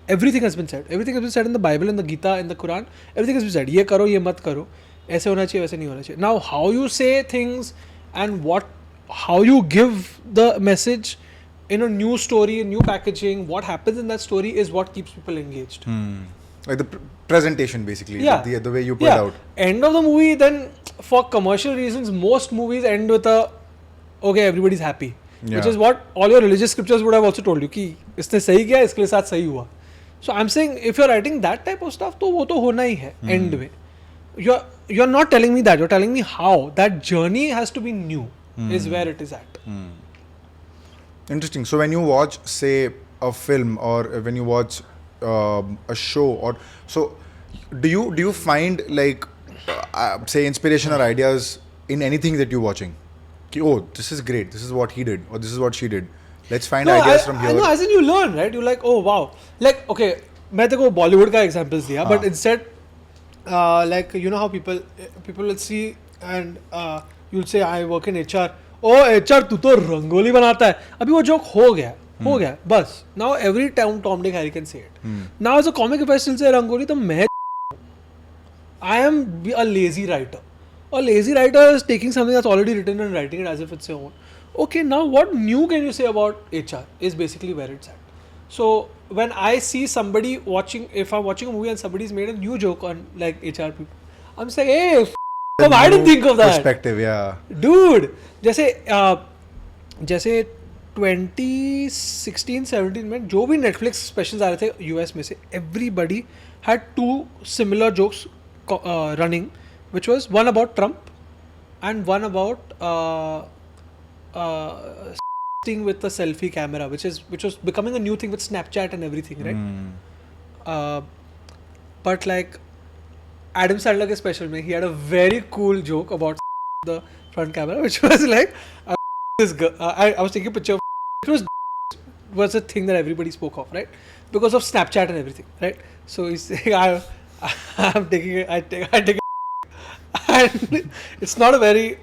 Everything has been said. Everything has been said in the Bible, in the Gita, in the Quran. Everything has been said. ये करो, ये मत करो. ऐसे होना चाहिए, वैसे नहीं होना चाहिए. Now, how you say things and how you give the message in a new story, a new packaging, what happens in that story is what keeps people engaged. Like the presentation, basically. Yeah. The way you put it out. End of the movie, then for commercial reasons, most movies end with okay, everybody's happy. Yeah. Which is what all your religious scriptures would have also told you कि इसने सही किया, इसके लिए साथ सही हुआ. So I'm saying, if you're writing that type of stuff, तो वो तो होना ही है end में. You're not telling me that. You're telling me how that journey has to be new. Is where it is at. Interesting. So when you watch, say, a film or when you watch a show, or so, do you find like say inspiration or ideas in anything that you're watching? Oh, this is great. This is what he did, or this is what she did. Let's find ideas from here. No, as in you learn, right? You're like, oh wow. Like, okay, मैं तेरे को Bollywood का examples दिया, but instead, like, you know how people will see and you'll say, I work in HR. Oh, HR, तू तो रंगोली बनाता है. अभी वो joke हो गया, बस. Now every Tom, Dick, Harry can say it. Now as a comic, if I still say rangoli, तो मैं I am a lazy writer. A lazy writer is taking something that's already written and writing it as if it's your own. Okay, now what new can you say about HR is basically where it's at. So when I see somebody if I'm watching a movie and somebody's made a new joke on like HR people, I'm saying, hey, I didn't think of that. Perspective, yeah. Dude, जैसे 2016-17 में जो भी Netflix specials आ रहे थे US में से, everybody had 2 similar jokes running, which was one about Trump and one about with the selfie camera, which was becoming a new thing with Snapchat and everything, right? But like Adam Sandler ke special mein, he had a very cool joke about the front camera, which was like this girl, I was taking a picture of it was a thing that everybody spoke of, right? Because of Snapchat and everything, right? So he's saying, I'm taking I take and it's not a very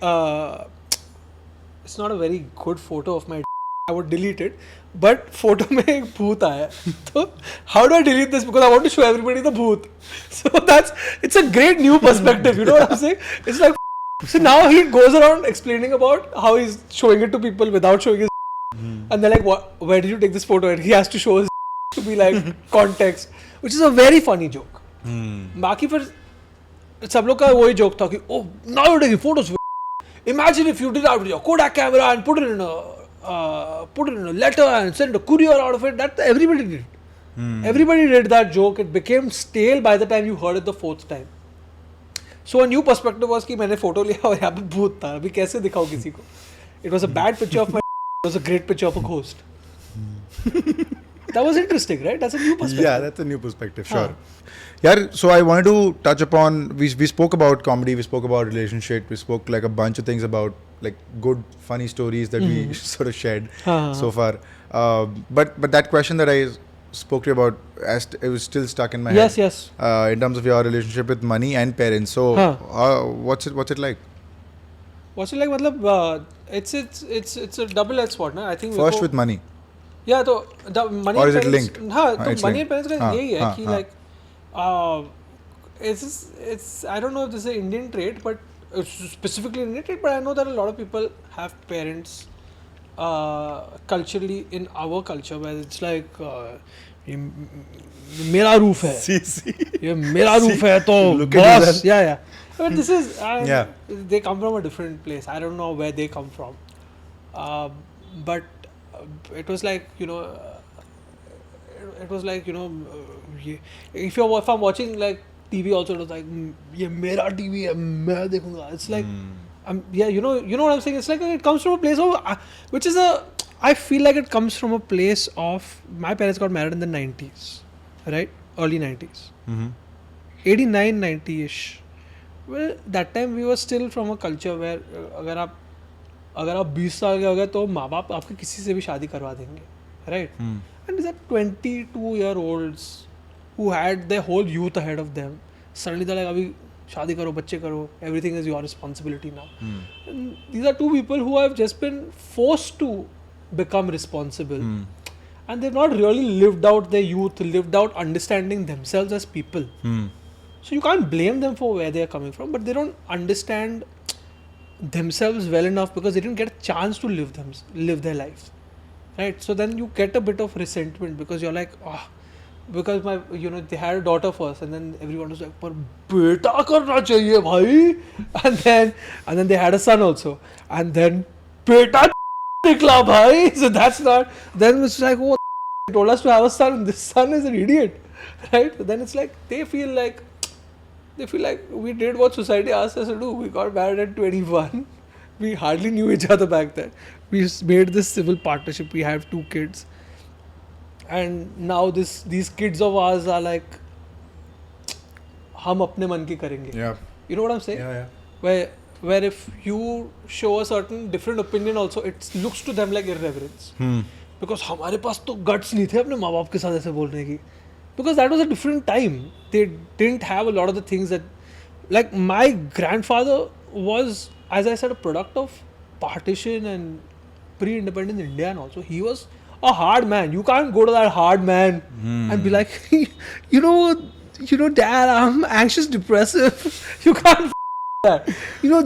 good photo of my I would delete it, but photo में एक भूत आया, तो how do I delete this because I want to show everybody the भूत, so it's a great new perspective, you know what I'm saying? It's like, so now he goes around explaining about how he's showing it to people without showing his and they're like, where did you take this photo, and he has to show his to be like context, which is a very funny joke. बाकी फिर सब लोग का वही joke था कि oh now you're taking photos, imagine if you did that with your Kodak camera and put it in a letter and send a courier out of it. That everybody did. Everybody did that joke. It became stale by the time you heard it the fourth time. So a new perspective was कि मैंने photo लिया और यहाँ पे भूत था, अभी कैसे दिखाऊँ किसी को? It was a bad picture of my it was a great picture of a ghost. That was interesting, right? That's a new perspective. Yeah, that's a new perspective, sure. Yeah, so I wanted to touch upon, we spoke about comedy, we spoke about relationship, we spoke like a bunch of things about like good, funny stories that we sort of shared so far. But that question that I spoke to you about, it was still stuck in my head. Yes. In terms of your relationship with money and parents. So, what's it like? What's it like? मतलब it's a double-edged sword, ना? I think first with money. Yeah, तो the money. Or is it linked? हाँ, तो money and parents का यही है कि like it's I don't know if this is an Indian trait, but specifically Indian trait, but I know that a lot of people have parents culturally in our culture where it's like ये मेरा roof है, ये मेरा roof है तो boss, yeah. But this is they come from a different place. I don't know where they come from, but it was like if I'm watching like TV also, it was like ये मेरा TV है मैं देखूँगा. It's like you know what I'm saying. It's like it comes from a place of which is I feel like it comes from a place of my parents got married in the 90s, right? Early 90s, 89, 90ish. Well, that time we were still from a culture where अगर आप 20 साल के हो गए तो माँ बाप आपके किसी से भी शादी करवा देंगे, right? And these are 22-year-olds who had their whole youth ahead of them. Suddenly they're like, अभी शादी करो, बच्चे करो, everything is your responsibility now. And these are two people who have just been forced to become responsible. And they've not really lived out their youth, lived out understanding themselves as people. So you can't blame them for where they are coming from, but they don't understand themselves well enough because they didn't get a chance to live their lives, right? So then you get a bit of resentment because you're like, because they had a daughter first, and then everyone was like, "पर बेटा करना चाहिए भाई," and then they had a son also, and then बेटा निकला भाई, so that's not. Then it's like, oh, they told us to have a son, and this son is an idiot, right? So then it's like they feel like we did what society asked us to do. We got married at 21. We hardly knew each other back then. We made this civil partnership. We have 2 kids. And now these kids of ours are like, हम अपने मन की करेंगे. Yeah. You know what I'm saying? Yeah. Where if you show a certain different opinion also, it looks to them like irreverence. Because हमारे पास तो guts नहीं थे अपने माँ बाप के साथ ऐसे बोलने की. Because that was a different time. They didn't have a lot of the things that, like my grandfather was, as I said, a product of partition and pre-independent India, and also he was a hard man. You can't go to that hard man and be like, you know, Dad, I'm anxious, depressive. You can't that.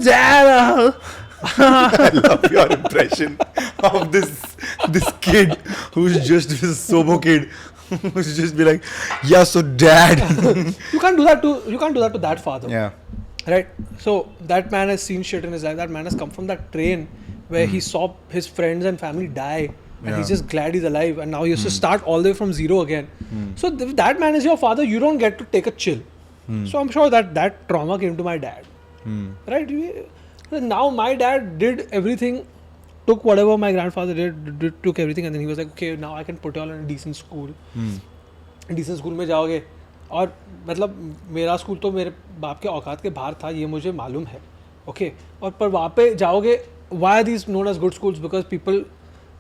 Dad. I love your impression of this kid who's just this sobo kid. Who's just be like, yeah, so Dad. You can't do that to that father. Yeah. Right? So that man has seen shit in his life. That man has come from that train where he saw his friends and family die. And he's just glad he's alive. And now he has to start all the way from zero again. So if that man is your father, you don't get to take a chill. So I'm sure that trauma came to my dad. Right? Now my dad did everything, took whatever my grandfather did, took everything, and then he was like, okay, now I can put you all in a decent school. Decent school में जाओगे, और मतलब मेरा school तो मेरे बाप के औकात के बाहर था, ये मुझे मालूम है, okay? और पर वहाँ पे जाओगे, why are these known as good schools? Because people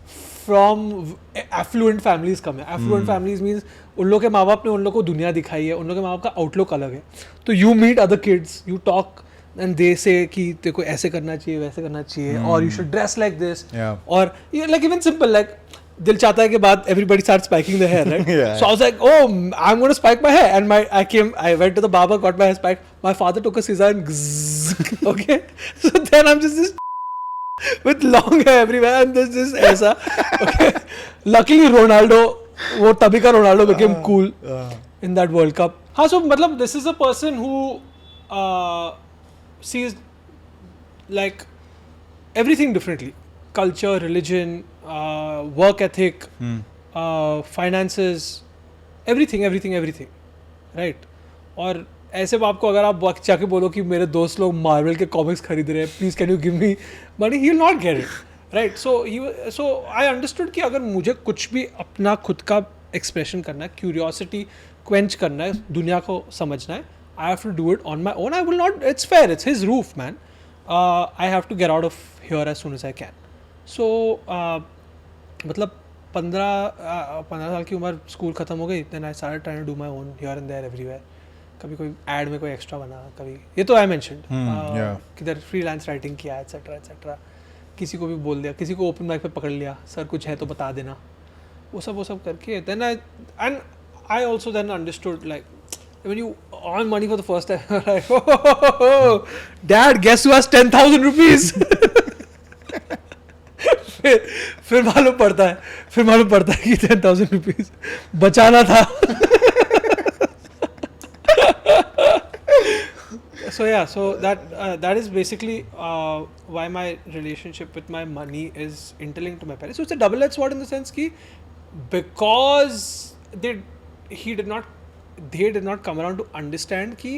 from affluent families come here. Affluent families means उन लोग के माँ बाप ने उन लोग को दुनिया दिखाई है, उन लोग के माँ बाप का outlook अलग है. तो you meet other kids, you talk and they say कि तेरे को ऐसे करना चाहिए वैसे करना चाहिए or you should dress like this or like even simple like दिल चाहता है के बाद everybody starts spiking their hair, right? So I was like, oh, I'm going to spike my hair, and I went to the barber, got my hair spiked. My father took a scissor and okay, so then I'm just this with long hair everywhere, and this is ऐसा. Okay, luckily Ronaldo, वो तभी का Ronaldo became cool in that World Cup. हाँ, so मतलब this is a person who sees like everything differently. Culture, religion, work ethic, finances, everything, right? और ऐसे बाप को अगर आप जाके बोलो कि मेरे दोस्त लोग मार्वल के कॉमिक्स खरीद रहे हैं, please can you give me money, he will not get it, right? So I understood कि अगर मुझे कुछ भी अपना खुद का एक्सप्रेशन करना है, क्यूरियोसिटी क्वेंच करना है, दुनिया को समझना है, I have to do it on my own. I will not, it's fair, it's his roof man. I have to get out of here as soon as I can. So मतलब 15 साल की उम्र स्कूल ख़त्म हो गई, then I started trying to do my own here and there everywhere. कभी कोई add में कोई एक्स्ट्रा बना, कभी ये तो आई मेंशन्ड किधर फ्रीलांस राइटिंग किया एटसेट्रा एटसेट्रा. किसी को भी बोल दिया, किसी को ओपन माइक पे पकड़ लिया, सर कुछ है तो बता देना, वो सब करके then I also then understood like when you earn money for the first time, like, oh, dad, guess who has 10,000 rupees? फिर मालूम पड़ता है कि 10,000 rupees बचाना था. So yeah, so that is basically why my relationship with my money is interlinked to my parents. So it's a double-edged sword in the sense कि because they did not come around to understand कि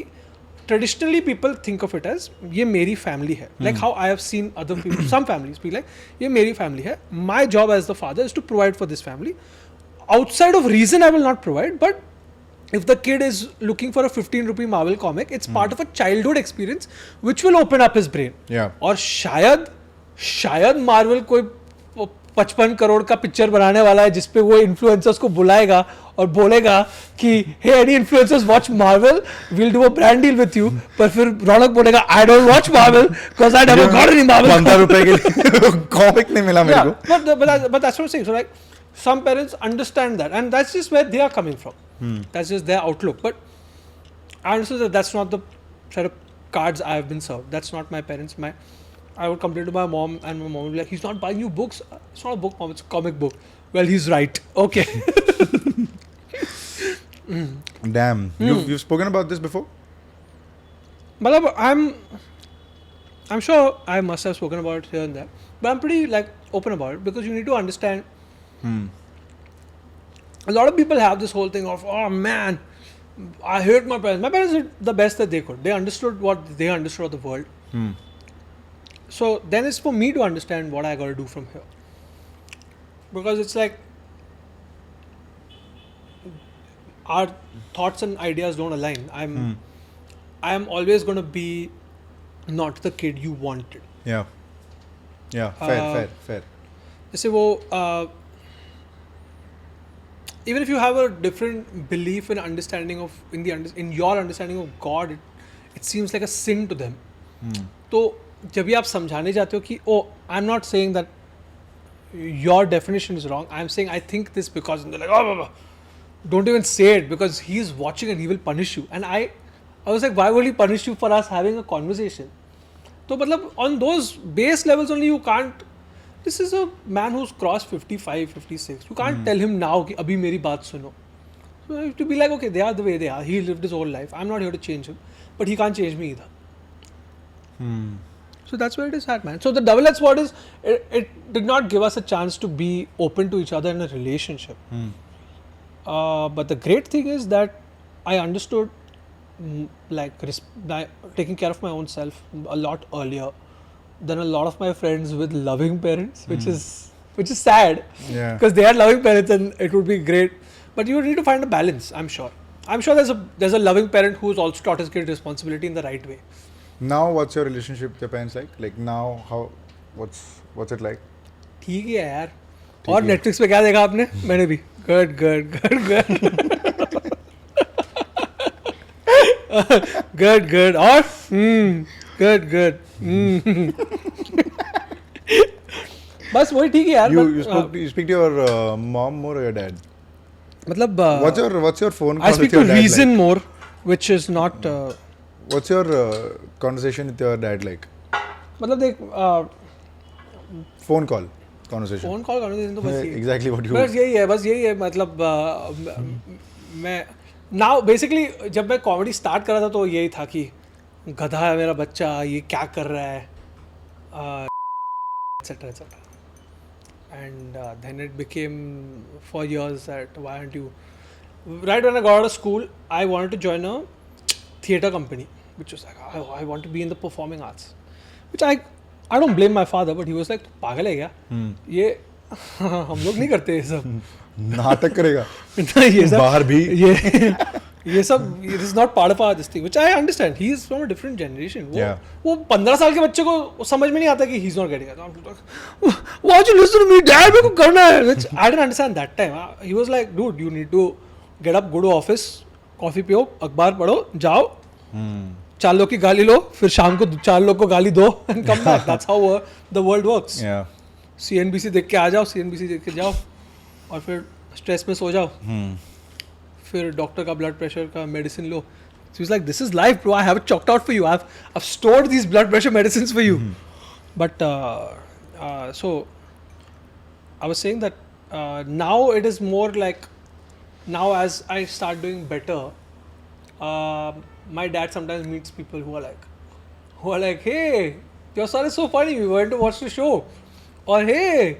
traditionally people think of it as ये मेरी family है. Like how I have seen other people, some families be like ये मेरी family है. My job as the father is to provide for this family. Outside of reason I will not provide, but if the kid is looking for a 15 rupee Marvel comic, it's part of a childhood experience which will open up his brain. Yeah. और शायद Marvel कोई 55 करोड़ का picture बनाने वाला है जिसपे वो influencers को बुलाएगा और बोलेगा कि hey any influencers watch Marvel, we'll do a brand deal with you. पर फिर रौनक बोलेगा I don't watch Marvel because I never got any Marvel. 15 रुपए के लिए कॉमिक नहीं मिला मेरे को. But that's what I'm saying. So like some parents understand that, and that's just where they are coming from. That's just their outlook. But I understand that that's not the set of cards I have been served. That's not my parents. I would complain to my mom, and my mom would be like, he's not buying you books. It's not a book, mom, it's a comic book. Well, he's right. Okay. Damn. You've spoken about this before? Malab, I'm sure I must have spoken about it here and there. But I'm pretty like open about it because you need to understand. A lot of people have this whole thing of, oh man, I hate my parents. My parents did the best that they could. They understood what they understood of the world. So then it's for me to understand what I got to do from here. Because it's like our thoughts and ideas don't align. I am always going to be not the kid you wanted. Yeah. Fair. जैसे वो even if you have a different belief and understanding of in your understanding of God, it seems like a sin to them. तो जब भी आप समझाने जाते हो कि I'm not saying that your definition is wrong. I'm saying I think this because, and they're like, oh, don't even say it because he's watching and he will punish you. And I was like, why will he punish you for us having a conversation? So मतलब on those base levels only you can't. This is a man who's crossed 55, 56. You can't tell him now कि अभी मेरी बात सुनो. So you have to be like, okay, they are the way they are. He lived his whole life. I'm not here to change him, but he can't change me either. So that's where it is at, man. So the double-edged sword is, it did not give us a chance to be open to each other in a relationship. But the great thing is that I understood taking care of my own self a lot earlier than a lot of my friends with loving parents, which is sad. Yeah. Because they had loving parents and it would be great. But you need to find a balance, I'm sure. I'm sure there's a loving parent who's also taught his kid responsibility in the right way. Now, what's your relationship with your parents like? Like now, what's it like? ठीक ही है यार. और Netflix पे क्या देखा आपने? मैंने भी. Good. Good. और good. बस वही ठीक है यार. You speak to your mom more or your dad? मतलब What's your phone call I speak with your to dad reason like? more, which is not. What's your conversation with your dad like? मतलब देख Phone call conversation. Phone call conversation तो बस यही. Exactly what you. बस यही है मतलब मैं नाउ बेसिकली जब मैं कॉमेडी स्टार्ट कर रहा था तो यही था कि गधा है मेरा बच्चा, ये क्या कर रहा है, etc etc. And then it became for years that why aren't you. Right when I got out of school, I wanted to join a theatre company, which was like I want to be in the performing arts, which I don't blame my father, but he was like पागल है क्या, ये हम लोग नहीं करते ये सब. नाटक करेगा ये सब बाहर भी ये सब it is not part of our this thing, which I understand. He is from a different generation. वो 15 साल के बच्चे को समझ में नहीं आता कि he's not getting it. Why don't you listen to me, dad? मेरे को करना है. Which I didn't understand that time. He was like, dude, you need to get up, go to office, coffee पियो, अखबार पढ़ो, जाओ, 4 लोग की गाली लो, फिर शाम को 4 लोग को गाली दो and come back. That's how the world works. CNBC देख के आ जाओ, CNBC देख के जाओ और फिर स्ट्रेस में सो जाओ, फिर डॉक्टर का ब्लड प्रेशर का medicine low. So he's like, this is life, bro. I have it chalked out for you. I've stored these blood pressure medicines for you. But so I was saying that now it is more like, now as I start doing better, my dad sometimes meets people who are like, hey, your son is so funny, we went to watch the show, or hey,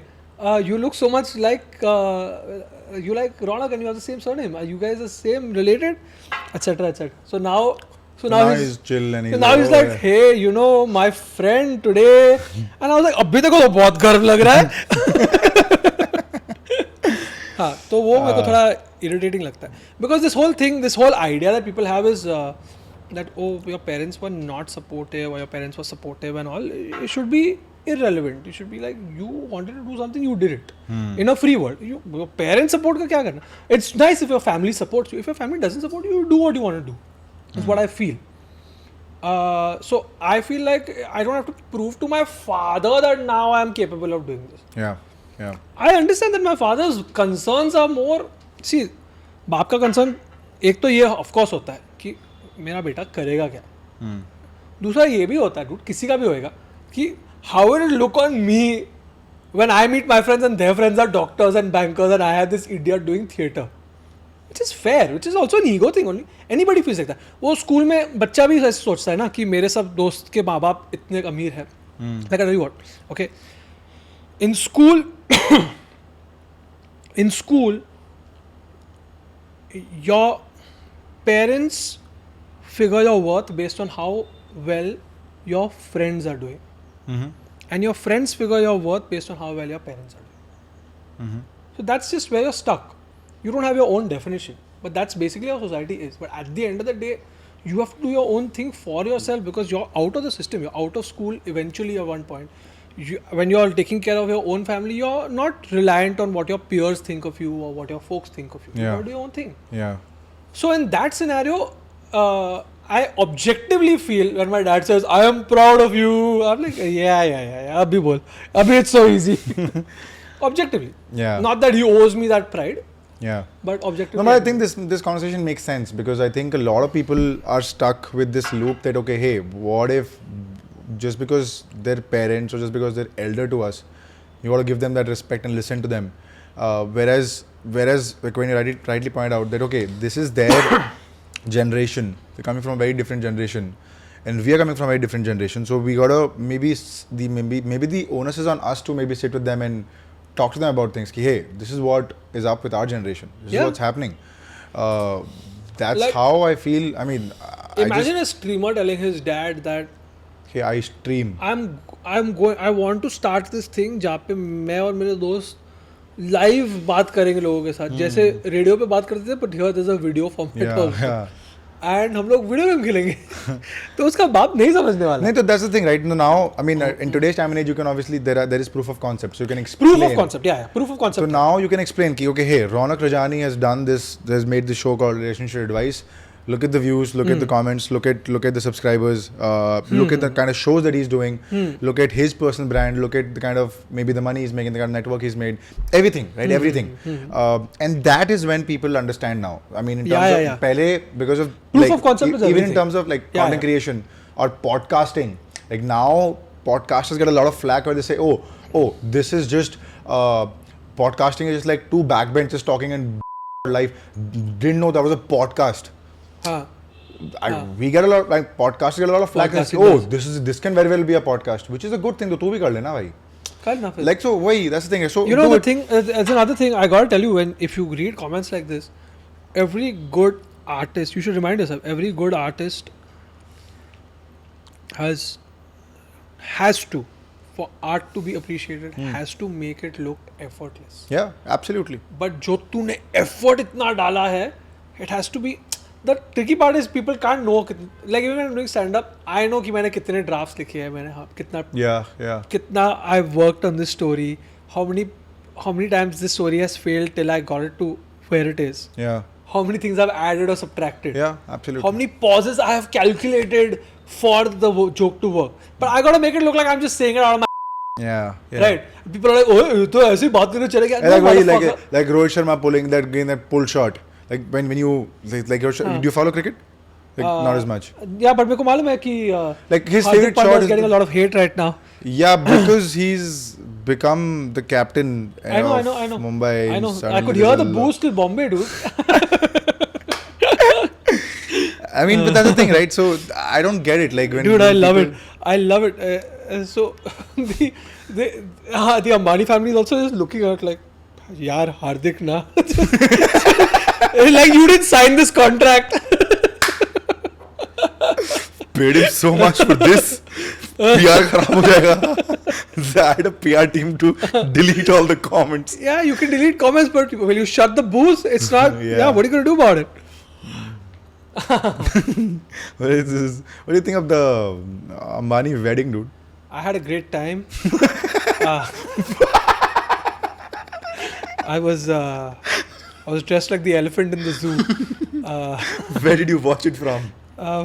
you look so much like you like Raunaq and you have the same surname, are you guys the same related, etc etc. So now he's chill and he's like, hey, you know my friend today, and I was like, अभी तक तो बहुत गर्व लग रहा है. हाँ, तो वो मेरे को थोड़ा irritating लगता है, because this whole idea that people have is that your parents were not supportive or your parents were supportive and all, it should be irrelevant. You should be like, you wanted to do something, you did it. In a free world, your parents support का क्या करना. It's nice if your family supports you. If your family doesn't support you, you do what you want to do. That's what I feel. So I feel like I don't have to prove to my father that now I am capable of doing this. Yeah. I understand that my father's concerns are more. See, बाप का concern एक तो ये of course होता है कि मेरा बेटा करेगा क्या. दूसरा ये भी होता है, dude, किसी का भी होएगा, कि how will it look on me when I meet my friends and their friends are doctors and bankers and I have this idiot doing theatre. Which is fair, which is also an ego thing only. Anybody feels like that. वो school में बच्चा भी ऐसे सोचता है ना कि मेरे सब दोस्त के माँ बाप इतने अमीर हैं. Like I tell you what, okay, in school your parents figure your worth based on how well your friends are doing. And your friends figure your worth based on how well your parents are doing. So that's just where you're stuck. You don't have your own definition, but that's basically how society is. But at the end of the day, you have to do your own thing for yourself, because you're out of the system, you're out of school eventually at one point. When you're taking care of your own family, you're not reliant on what your peers think of you or what your folks think of you. You gotta do your own thing. Yeah. So in that scenario, I objectively feel when my dad says, I am proud of you, I'm like, yeah, abhi bol. Abhi it's so easy. Objectively. Yeah. Not that he owes me that pride. Yeah. But objectively. No, but I think this conversation makes sense, because I think a lot of people are stuck with this loop that, okay, hey, what if just because they're parents or just because they're elder to us, you got to give them that respect and listen to them. Whereas like when you rightly point out that, okay, this is their generation. They're coming from a very different generation, and we are coming from a very different generation. So we gotta maybe the onus is on us to maybe sit with them and talk to them about things. Ki, hey, this is what is up with our generation. This is what's happening. That's like, how I feel. I mean, imagine a streamer telling his dad that, hey, I stream. I want to start this thing जहाँ पे मैं और मेरे दोस्त live बात करेंगे लोगों के साथ, जैसे रेडियो पे बात करते थे, but here there's a video format also. And हम लोग वीडियो गेम खेलेंगे. तो उसका बाप नहीं समझने वाला. नहीं, तो that's the thing, right? Now, I mean, in today's time and age, you can obviously there is proof of concept, so you can explain. Proof of concept, proof of concept. So now you can explain, ki, okay, hey, Raunaq Rajani has done this, has made this show called Relationshit Advice. Look at the views, look at the comments, look at the subscribers, look at the kind of shows that he's doing, look at his personal brand, look at the kind of maybe the money he's making, the kind of network he's made, everything, right? Everything. And that is when people understand now. I mean, in terms of pehle, because of proof like of concept is even in terms of like content creation or podcasting, like now podcasters get a lot of flack where they say, oh, this is just podcasting is just like two backbenchers talking in life. Didn't know that was a podcast. We get a lot, like podcasters get a lot of flack. This can very well be a podcast, which is a good thing. To tu bhi kar lena, bhai. Like so, that's the thing. So you know the thing. It's another thing. I gotta tell you, if you read comments like this, every good artist, you should remind yourself, every good artist has to, for art to be appreciated, has to make it look effortless. Yeah, absolutely. But जो तूने effort इतना डाला है, it has to be. The tricky part is people can't know. Like even when I'm doing stand-up, I know कि मैंने कितने drafts लिखे हैं, मैंने कितना कितना I've worked on this story, how many times this story has failed till I got it to where it is. Yeah. How many things I've added or subtracted. Yeah, absolutely. How many pauses I have calculated for the joke to work. But I gotta make it look like I'm just saying it out of my. Yeah. Right. People are like, oh, तो ऐसे ही बात करने चले गया. Like Rohit Sharma pulling that pull shot. Like when you like do you follow cricket? Like not as much. Yeah, but मेरे को मालूम है कि like his favorite shot is getting a lot of hate right now. Yeah, because he's become the captain I know. Mumbai. I know. I could hear the boost till Bombay, dude. I mean, but that's the thing, right? So I don't get it. Like when dude, I love it. So the Ambani family is also just looking at like, yaar Hardik na. Like you didn't sign this contract. Paid him so much for this. PR खराब हो जाएगा. I had a PR team to delete all the comments. Yeah, you can delete comments, but will you shut the booth? It's not. Yeah, what are you gonna do about it? What do you think of the Ambani wedding, dude? I had a great time. I was dressed like the elephant in the zoo. Where did you watch it from? I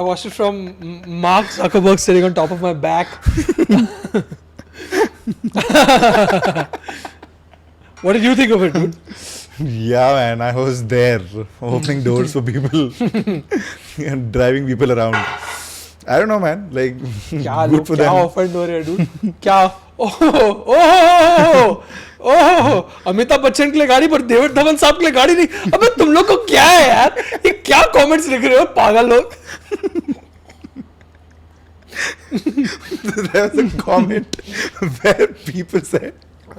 watched it from Mark Zuckerberg sitting on top of my back. What did you think of it, dude? Yeah, man, I was there opening doors for people and driving people around. I don't know, man. Like, good for them. क्या offend हो रहे हैं, dude? क्या? अमिताभ बच्चन के लिए गाड़ी पर David Dhawan साहब के लिए गाड़ी नहीं. अबे तुम लोग को क्या है यार? ये क्या comments लिख रहे हो पागल लोग? There was a comment where people said,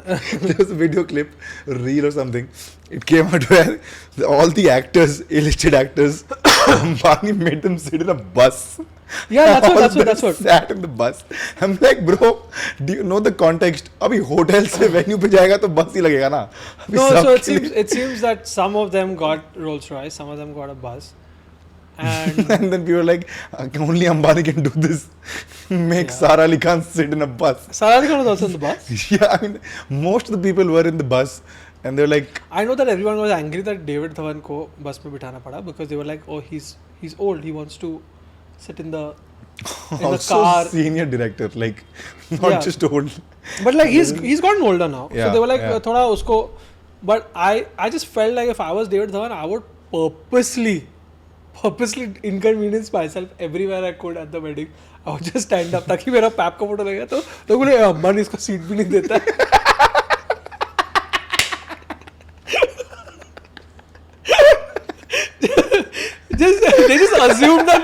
there was a video clip, reel or something. It came out where all the actors, enlisted actors, Ambani made them sit in a bus. Yeah, that's what. Sat in the bus. I'm like, bro, do you know the context? Abhi hotel se venue pe jayega to bus hi lagega na. No, so it seems that some of them got Rolls Royce, some of them got a bus. And then people were like, only Ambani can do this. Make Sara Ali Khan sit in a bus. Sara Ali Khan was also in the bus? Yeah, I mean, most of the people were in the bus. And they were like... I know that everyone was angry that David Dhawan ko bus mein bithana pada because they were like, oh, he's old. He wants to sit in the car. Senior director, like, not just old. But like, he's gotten older now. Yeah, so they were like, thoda usko... But I just felt like if I was David Dhawan, I would purposely inconvenience myself everywhere I could at the wedding. I would just stand up ताकि मेरा pipe का photo लगेगा तो लोग बोले अंबानी इसको seat भी नहीं देता है. They just assumed that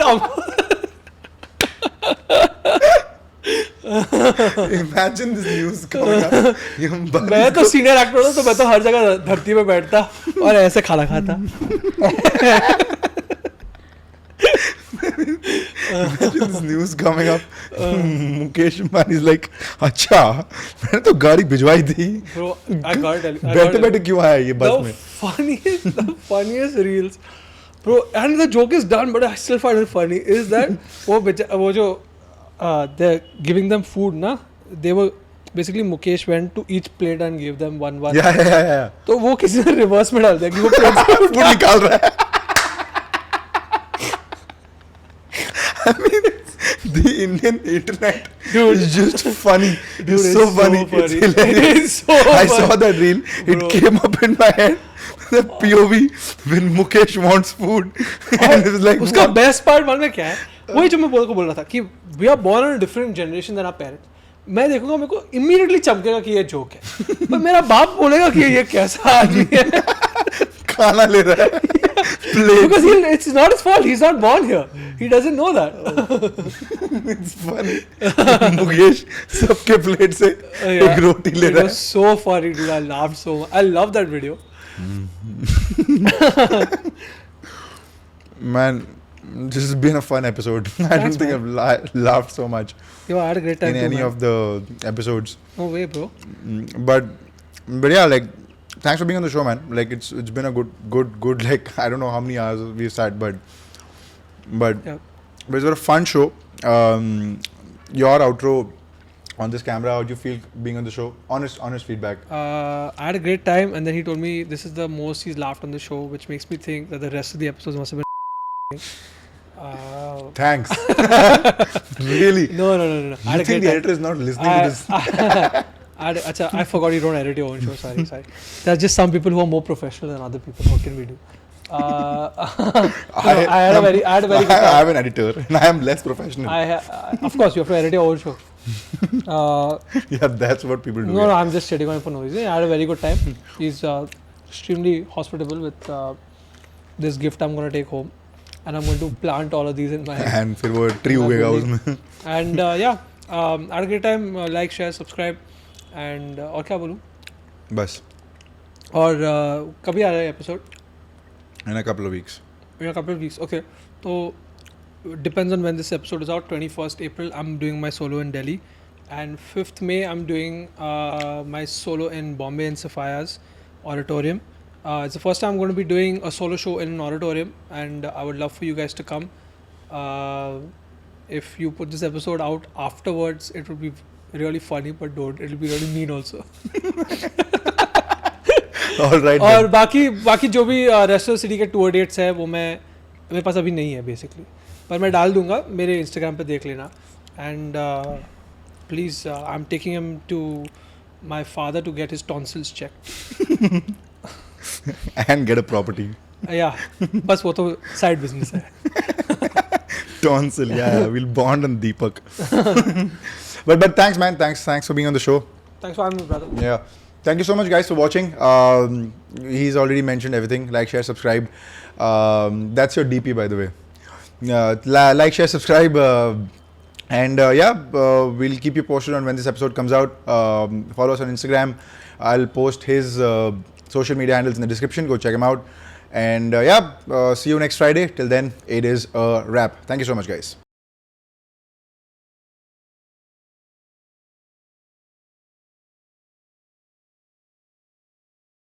Imagine this news coming up. मैं तो सीनियर एक्टर हूँ तो मैं तो हर जगह धरती पे बैठता और ऐसे खाना खाता. Imagine this news coming up. Mukesh Ambani is like, अच्छा मैंने तो गाड़ी भिजवाई थी. Bro, I got it. बैठे क्यों आया ये बस में? The funniest reels, bro, and the joke is done, but I still find it funny. Is that वो जो they're giving them food, na? They were basically Mukesh went to each plate and gave them one. Yeah. तो वो किसी ने reverse में डाल दिया कि वो plate से Food निकाल रहा है. I mean, the Indian internet is just funny. It's so funny. It's hilarious. It's so I funny. saw that reel. It came up in my head. The POV when Mukesh wants food. And it was like, उसका best part मालूम है क्या है? वही जो मैं बोल रहा था कि we are born in a different generation than our parents. मैं देखूंगा मेरे को इमीडिएटली चमकेगा कि ये जोक है, पर मेरा बाप बोलेगा कि ये कैसा आदमी है. खाना ले रहा है. Because it's not his fault. He's not born here. He doesn't know that. It's funny. Mukesh सबके प्लेट से एक रोटी ले It रहा है. was so funny, dude. I laughed so much. I love that video. Man, this has been a fun episode. I don't think I've laughed so much Yo, I had a great time in too, any man. of the episodes. No way, bro. But yeah, like, thanks for being on the show, man. Like, it's been a good like, I don't know how many hours we've sat, but Yeah. it was a fun show. Your outro on this camera, how do you feel being on the show? Honest feedback. I had a great time, and then he told me this is the most he's laughed on the show, which makes me think that the rest of the episodes must have been. Thanks. Really? No. I You had a think great the time. editor is not listening to this? I forgot you don't edit your own show. Sorry. There are just some people who are more professional than other people. What can we do? I had a very good time. I have an editor and I am less professional. Of course, you have to edit your own show. Yeah, that's what people do. No, I'm just shitting on him for no reason. I had a very good time. He's extremely hospitable with this gift I'm going to take home. And I'm going to plant all of these in my And फिर वो tree उगेगा उसमें. And yeah, I had a great time. Like, share, subscribe. And और क्या बोलूँ? बस. और कभी आ रहा है episode? In a couple of weeks. In a couple of weeks. Okay. So depends on when this episode is out. 21st April, I'm doing my solo in Delhi. And 5th May, I'm doing my solo in Bombay in Sapphire's auditorium. It's the first time I'm going to be doing a solo show in an auditorium, and I would love for you guys to come. If you put this episode out afterwards, it would be really funny, but don't. It'll be really mean also. All right. और बाकी जो भी rest of city के tour dates है वो मेरे पास अभी नहीं है बेसिकली, पर मैं डाल दूंगा. मेरे इंस्टाग्राम पे देख लेना. And please I am taking him to my father to get his tonsils check And get a property. या बस वो तो साइड बिजनेस है. Tonsil, yeah, we'll bond on Deepak. but thanks, man. Thanks for being on the show. Thanks for having me, brother. Yeah. Thank you so much, guys, for watching. He's already mentioned everything. Like, share, subscribe. That's your DP, by the way. Like, share, subscribe. And we'll keep you posted on when this episode comes out. Follow us on Instagram. I'll post his social media handles in the description. Go check him out. And see you next Friday. Till then, it is a wrap. Thank you so much, guys.